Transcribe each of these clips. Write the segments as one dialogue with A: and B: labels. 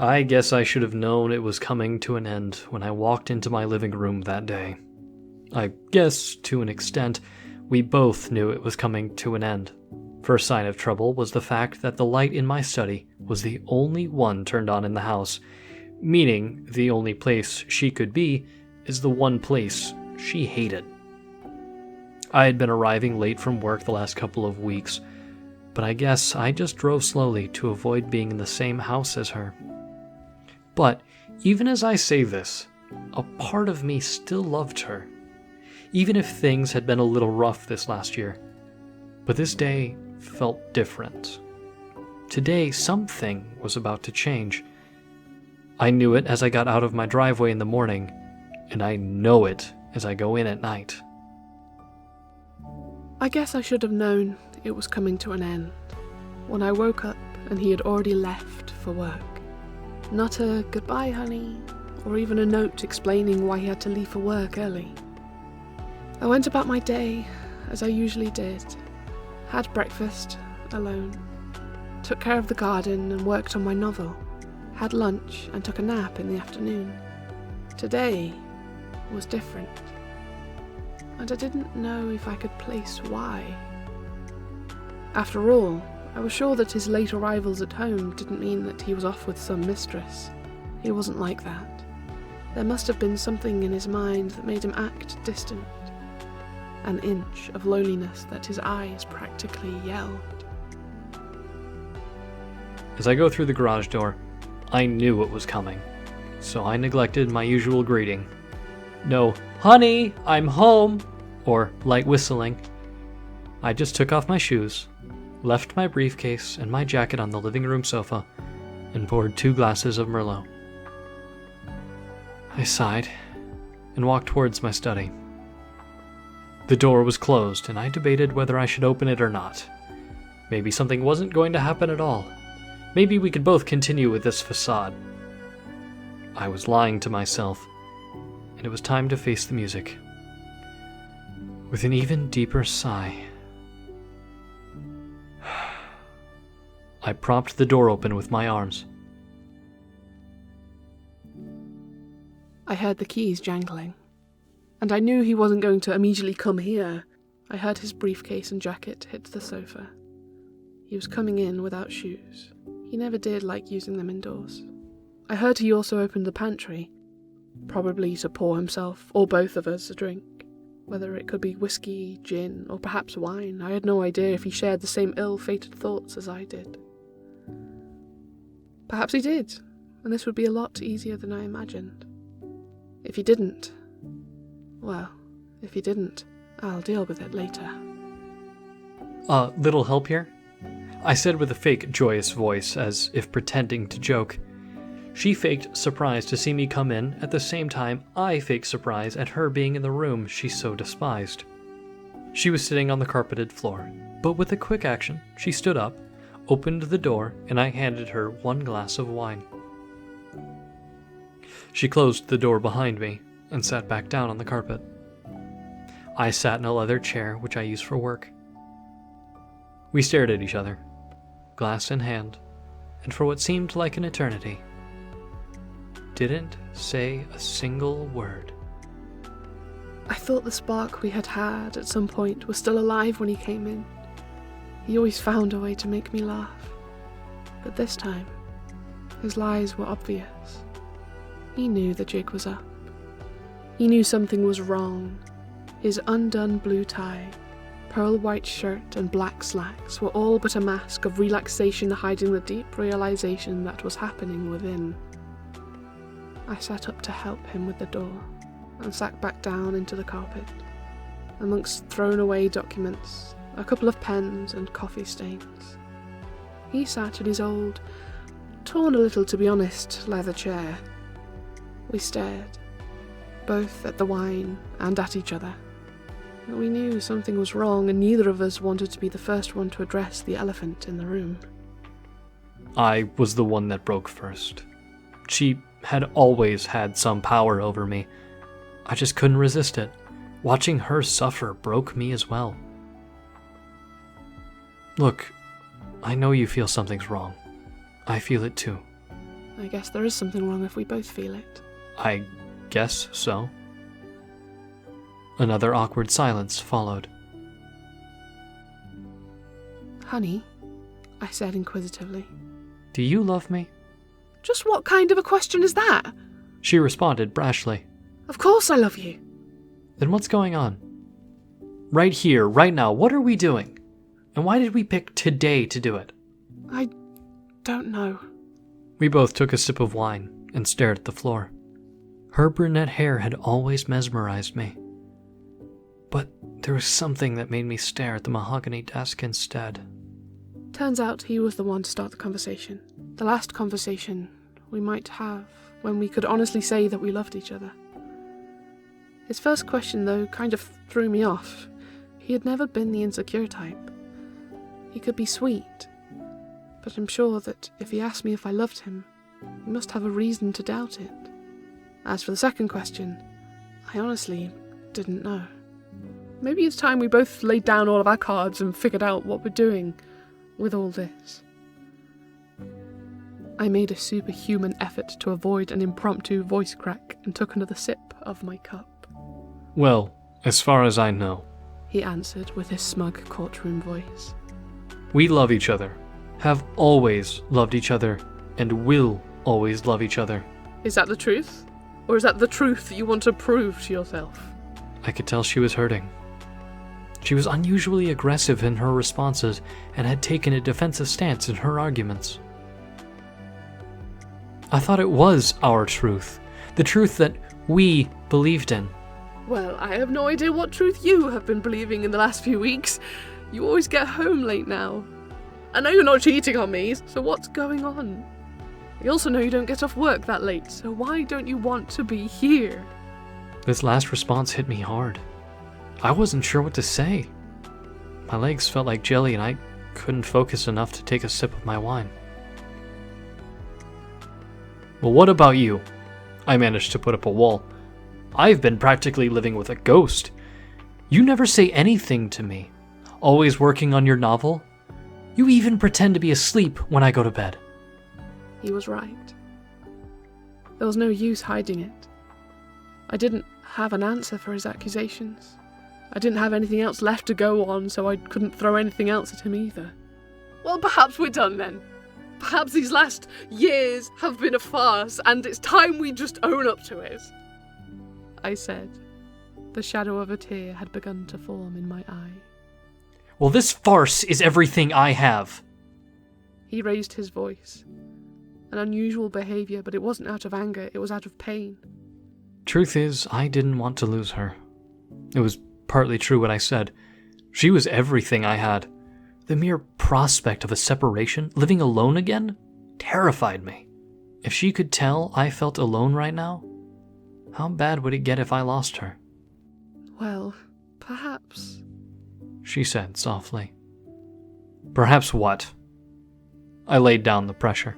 A: I guess I should have known it was coming to an end when I walked into my living room that day. I guess, to an extent, we both knew it was coming to an end. First sign of trouble was the fact that the light in my study was the only one turned on in the house, meaning the only place she could be is the one place she hated. I had been arriving late from work the last couple of weeks, but I guess I just drove slowly to avoid being in the same house as her. But even as I say this, a part of me still loved her, even if things had been a little rough this last year. But this day felt different. Today, something was about to change. I knew it as I got out of my driveway in the morning, and I know it as I go in at night.
B: I guess I should have known it was coming to an end when I woke up and he had already left for work. Not a goodbye, honey, or even a note explaining why he had to leave for work early. I went about my day as I usually did, had breakfast alone, took care of the garden and worked on my novel, had lunch and took a nap in the afternoon. Today was different, and I didn't know if I could place why. After all, I was sure that his late arrivals at home didn't mean that he was off with some mistress. He wasn't like that. There must have been something in his mind that made him act distant. An inch of loneliness that his eyes practically yelled.
A: As I go through the garage door, I knew it was coming, so I neglected my usual greeting. No, honey, I'm home, or light whistling. I just took off my shoes, left my briefcase and my jacket on the living room sofa, and poured 2 glasses of Merlot. I sighed and walked towards my study. The door was closed, and I debated whether I should open it or not. Maybe something wasn't going to happen at all. Maybe we could both continue with this facade. I was lying to myself, and it was time to face the music. With an even deeper sigh, I propped the door open with my arms.
B: I heard the keys jangling, and I knew he wasn't going to immediately come here. I heard his briefcase and jacket hit the sofa. He was coming in without shoes. He never did like using them indoors. I heard he also opened the pantry, probably to pour himself, or both of us, a drink. Whether it could be whiskey, gin, or perhaps wine, I had no idea if he shared the same ill-fated thoughts as I did. Perhaps he did, and this would be a lot easier than I imagined. If he didn't, well, if he didn't, I'll deal with it later.
A: Little help here? I said with a fake joyous voice, as if pretending to joke. She faked surprise to see me come in at the same time I faked surprise at her being in the room she so despised. She was sitting on the carpeted floor, but with a quick action, she stood up, opened the door, and I handed her 1 glass of wine. She closed the door behind me and sat back down on the carpet. I sat in a leather chair which I use for work. We stared at each other, glass in hand, and for what seemed like an eternity, didn't say a single word.
B: I thought the spark we had had at some point was still alive when he came in. He always found a way to make me laugh. But this time, his lies were obvious. He knew the jig was up. He knew something was wrong. His undone blue tie, pearl white shirt and black slacks were all but a mask of relaxation hiding the deep realization that was happening within. I sat up to help him with the door and sat back down into the carpet, amongst thrown away documents, a couple of pens and coffee stains. He sat in his old, torn a little to be honest, leather chair. We stared, both at the wine and at each other. We knew something was wrong, and neither of us wanted to be the first one to address the elephant in the room.
A: I was the one that broke first. She had always had some power over me. I just couldn't resist it. Watching her suffer broke me as well. Look, I know you feel something's wrong. I feel it too.
B: I guess there is something wrong if we both feel it.
A: I guess so. Another awkward silence followed.
B: Honey, I said inquisitively.
A: Do you love me?
B: Just what kind of a question is that?
A: She responded brashly.
B: Of course I love you.
A: Then what's going on? Right here, right now, what are we doing? And why did we pick today to do it?
B: I don't know.
A: We both took a sip of wine and stared at the floor. Her brunette hair had always mesmerized me. But there was something that made me stare at the mahogany desk instead.
B: Turns out he was the one to start the conversation. The last conversation we might have when we could honestly say that we loved each other. His first question, though, kind of threw me off. He had never been the insecure type. He could be sweet, but I'm sure that if he asked me if I loved him, he must have a reason to doubt it. As for the second question, I honestly didn't know. Maybe it's time we both laid down all of our cards and figured out what we're doing with all this. I made a superhuman effort to avoid an impromptu voice crack and took another sip of my cup.
A: Well, as far as I know,
B: he answered with his smug courtroom voice.
A: We love each other, have always loved each other, and will always love each other.
B: Is that the truth? Or is that the truth that you want to prove to yourself?
A: I could tell she was hurting. She was unusually aggressive in her responses and had taken a defensive stance in her arguments. I thought it was our truth, the truth that we believed in.
B: Well, I have no idea what truth you have been believing in the last few weeks. You always get home late now. I know you're not cheating on me, so what's going on? I also know you don't get off work that late, so why don't you want to be here?
A: This last response hit me hard. I wasn't sure what to say. My legs felt like jelly and I couldn't focus enough to take a sip of my wine. Well, what about you? I managed to put up a wall. I've been practically living with a ghost. You never say anything to me. Always working on your novel. You even pretend to be asleep when I go to bed.
B: He was right. There was no use hiding it. I didn't have an answer for his accusations. I didn't have anything else left to go on, so I couldn't throw anything else at him either. Well, perhaps we're done then. Perhaps these last years have been a farce, and it's time we just own up to it. I said. The shadow of a tear had begun to form in my eye.
A: Well, this farce is everything I have.
B: He raised his voice. An unusual behaviour, but it wasn't out of anger, it was out of pain.
A: Truth is, I didn't want to lose her. It was partly true what I said. She was everything I had. The mere prospect of a separation, living alone again, terrified me. If she could tell I felt alone right now, how bad would it get if I lost her?
B: Well, perhaps,
A: she said softly. Perhaps what? I laid down the pressure.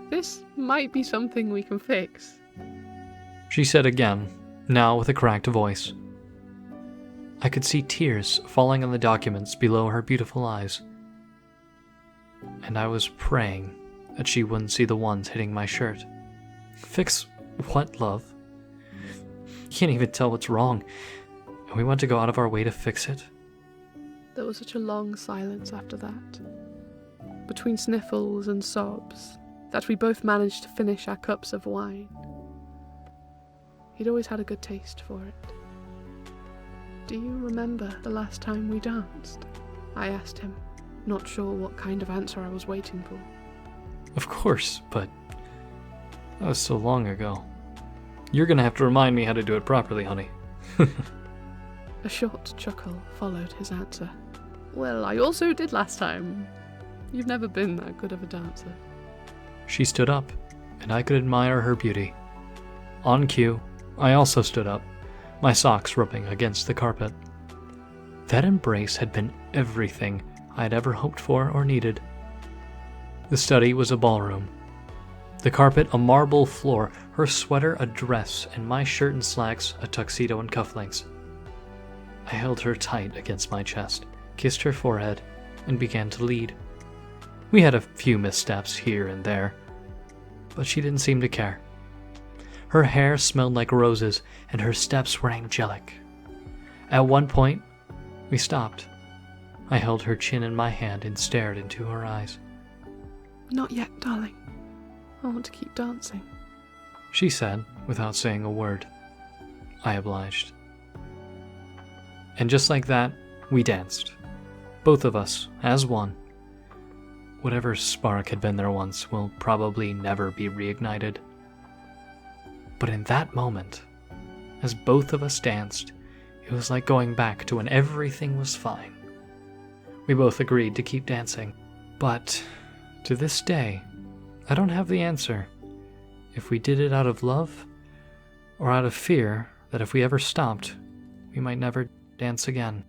B: This might be something we can fix,
A: she said again, now with a cracked voice. I could see tears falling on the documents below her beautiful eyes. And I was praying that she wouldn't see the ones hitting my shirt. Fix what, love? Can't even tell what's wrong. And we want to go out of our way to fix it?
B: There was such a long silence after that, between sniffles and sobs, that we both managed to finish our cups of wine. He'd always had a good taste for it. Do you remember the last time we danced? I asked him, not sure what kind of answer I was waiting for.
A: Of course, but that was so long ago. You're gonna have to remind me how to do it properly, honey.
B: A short chuckle followed his answer. Well, I also did last time. You've never been that good of a dancer.
A: She stood up, and I could admire her beauty. On cue, I also stood up, my socks rubbing against the carpet. That embrace had been everything I had ever hoped for or needed. The study was a ballroom. The carpet a marble floor, her sweater a dress, and my shirt and slacks a tuxedo and cufflinks. I held her tight against my chest, kissed her forehead, and began to lead. We had a few missteps here and there. but she didn't seem to care. Her hair smelled like roses, and her steps were angelic. At one point, we stopped. I held her chin in my hand and stared into her eyes.
B: Not yet, darling. I want to keep dancing,
A: she said, without saying a word. I obliged. And just like that, we danced. Both of us, as one. Whatever spark had been there once will probably never be reignited. But in that moment, as both of us danced, it was like going back to when everything was fine. We both agreed to keep dancing, but to this day, I don't have the answer if we did it out of love or out of fear that if we ever stopped, we might never dance again.